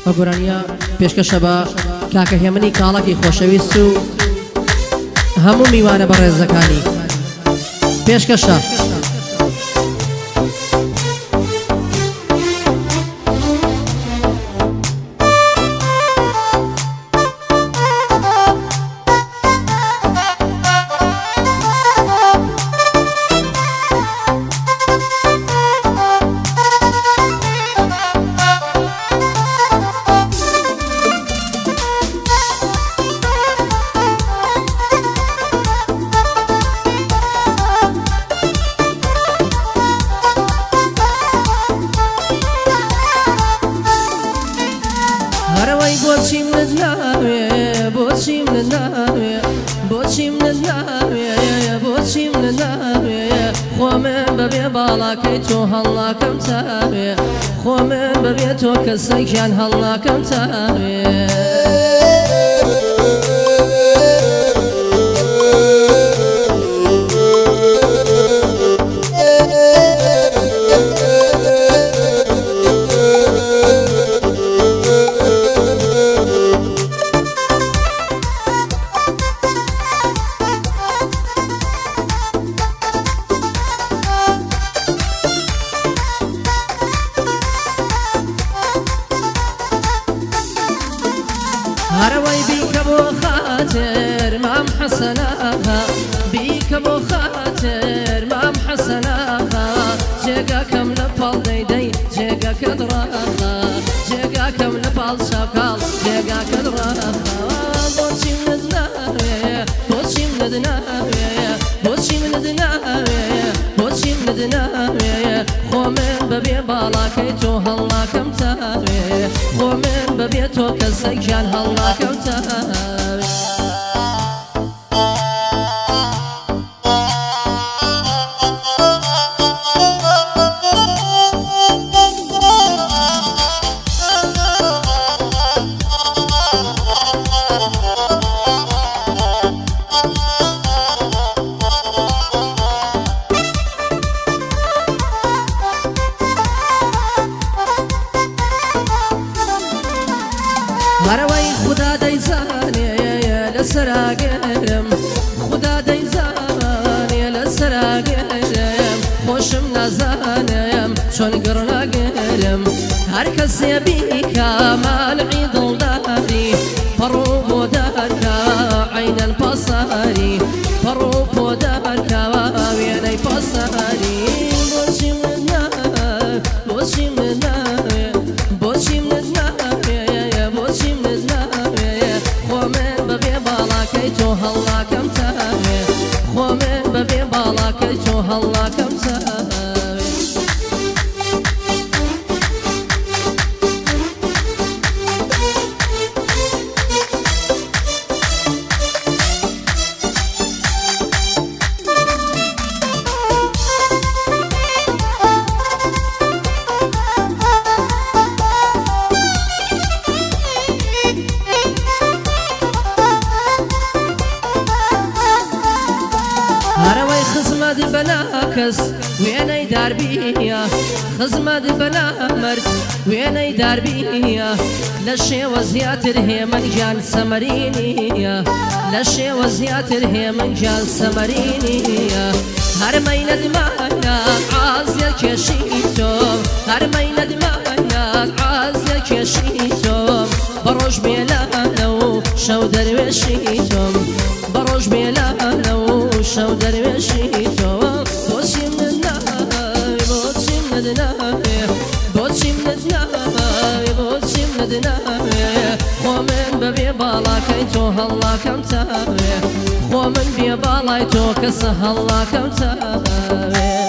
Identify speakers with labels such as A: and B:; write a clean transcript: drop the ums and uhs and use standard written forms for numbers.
A: بە گۆرانیە پێشکەشە بە کاکە هێمنی کاڵەکی خۆشەویست و هەموو میوانە بە ڕێزەکانی پێشکەشە.
B: بۆچی منت ناوێ بۆچی منت ناوێ بۆچی منت ناوێ بۆچی منت ناوێ خۆ من بەبێ باڵاکەی تۆ هەڵناکەم تاوێ خۆ من بەبێ تۆ کەسێکیان هەڵناکەم تاوێ هەروەی بیکە بۆ خاتر مام حەسەناها بیکە بۆ خاتر مام حەسەناها جێگاکەم لە پاڵ دەیدەی جێگاکەت ڕاها جێگاکەم لە پاڵ شاکاڵ جێگاکەت ڕاها بۆچی منت ناوێ بۆچی منت ناوێ بۆچی منت ناوێ بۆچی منت ناوێ خۆ من بەبێ باڵاکەی تۆ هەڵناکەم تاوێ خۆ من بەبێ تۆ کەسێکیان هەڵناکەم تاوێ هەروەی خوددا دەیزانێ لەسەراگەرم خوددا دەیزانێ لەسەراگەرم خۆشم نازانم چۆن گڕناگەرم هەر کەسێ بیکە مانعی دڵداری پەڕۆ بۆ دەرکە عینەن پاساری پەڕۆ بۆ دەرکە وێنەی پاساری بۆچی من ناوێ بۆچی من ناوێ بۆچی منت ناوێ بۆچی منت ناوێ خۆ من بەبێ باڵاکەی تۆ هەڵناکەم تاوێ خۆ من بەبێ باڵاکەی تۆ هەڵناکەم تاوێ هەروەی خزمەت بەناکەس وێنەی داربیە خزمەت بەنامەرد وێنەی داربیە لە شێوە زیاتر هێمەنگیان سەمەرینیە لە شێوە زیاتر هێمەنگیان سەمەرینیە هەرمەی نەدمانە عازیە کێشی تۆم هەرمەی نەدمانە عازیە کێشی تۆم بەڕۆژ بێلانە و شەو دەروێشی تۆم بەڕۆژ بێلانە و شەو دەروێشی تۆم بۆچی منت ناوێ بۆچی منت ناوێ بۆچی منت ناوێ بۆچی منت ناوێ خۆ من بەبێ باڵاکەی تۆ هەڵناکەم تاوێ خۆ من بێ باڵای تۆ کەسە هەڵناکەم تاوێ